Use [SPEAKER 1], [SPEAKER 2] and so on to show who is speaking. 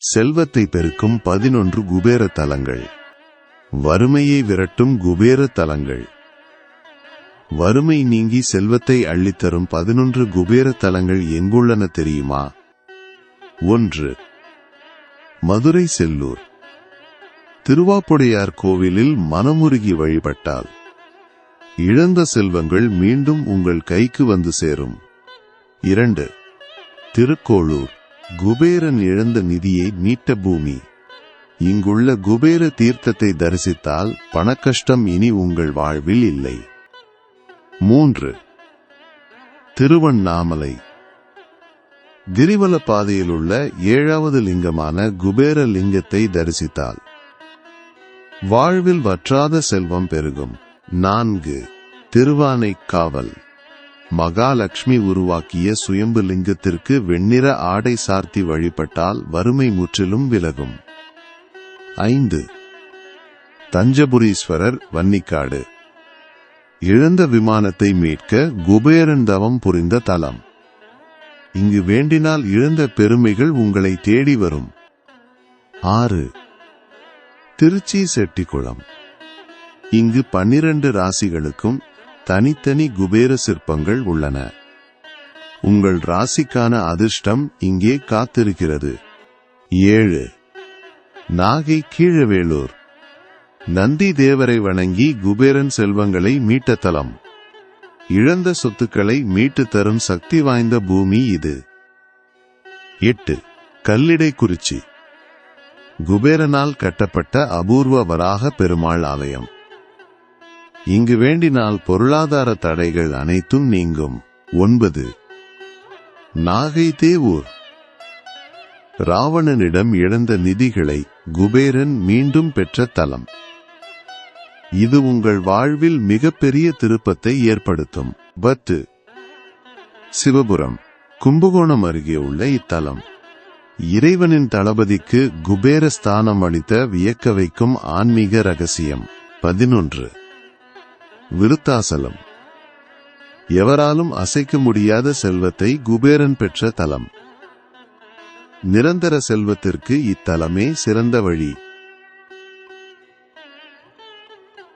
[SPEAKER 1] செல்வத்தை பெருக்கும் 11 குபேர தலங்கள். வறுமையை விரட்டும் குபேர தலங்கள். வறுமை நீங்கி செல்வத்தை அள்ளித்தரும் 11 குபேர தலங்கள் எங்குள்ளன தெரியுமா? 1. மதுரை செல்லூர். திருவாப்புடையார் கோவிலில் மனமுருகி வழிபட்டால் இழந்த செல்வங்கள் மீண்டும் உங்கள் கைக்கு வந்து சேரும். 2. திருக்கோளூர். குபேரன் இழந்த நிதியை மீட்ட பூமி. இங்குள்ள குபேர தீர்த்தத்தை தரிசித்தால் பணக்கஷ்டம் இனி உங்கள் வாழ்வில் இல்லை. 3. திருவண்ணாமலை. கிரிவல பாதையில் உள்ள 7வது லிங்கமான குபேர லிங்கத்தை தரிசித்தால் வாழ்வில் வற்றாத செல்வம் பெருகும். 4. திருவானைக்காவல். மகாலட்சுமி உருவாக்கிய சுயம்பு லிங்கத்திற்கு வெண்ணிற ஆடை சார்த்தி வழிபட்டால் வறுமை முற்றிலும் விலகும். 5. தஞ்சபுரீஸ்வரர் வன்னிக்காடு. இழந்த விமானத்தை மீட்க குபேரன் தவம் புரிந்த தலம். இங்கு வேண்டினால் இழந்த பெருமைகள் உங்களை தேடி வரும். 6. திருச்சி செட்டிக்குளம். இங்கு 12 ராசிகளுக்கும் தனித்தனி குபேர சிற்பங்கள் உள்ளன. உங்கள் ராசிக்கான அதிர்ஷ்டம் இங்கே காத்திருக்கிறது. 7. நாகை கீழவேளூர். நந்தி தேவரை வணங்கி குபேரன் செல்வங்களை மீட்ட தலம். இழந்த சொத்துக்களை மீட்டு தரும் சக்தி வாய்ந்த பூமி இது. 8. கல்லிடைக்குறிச்சி. குபேரனால் கட்டப்பட்ட அபூர்வ வராக பெருமாள் ஆலயம். இங்கு வேண்டினால் பொருளாதார தடைகள் அனைத்தும் நீங்கும். 9. நாகை தேவூர். ராவணனிடம் இழந்த நிதிகளை குபேரன் மீண்டும் பெற்ற தலம். இது உங்கள் வாழ்வில் மிகப்பெரிய திருப்பத்தை ஏற்படுத்தும். 10. சிவபுரம். கும்பகோணம் அருகே உள்ள இத்தலம் இறைவனின் தளபதிக்கு குபேர ஸ்தானம் அளித்த வியக்க வைக்கும் ஆன்மீக ரகசியம். 11. விருத்தாசலம். எவராலும் அசைக்க முடியாத செல்வத்தை குபேரன் பெற்ற தலம். நிரந்தர செல்வத்திற்கு இத்தலமே சிறந்த வழி.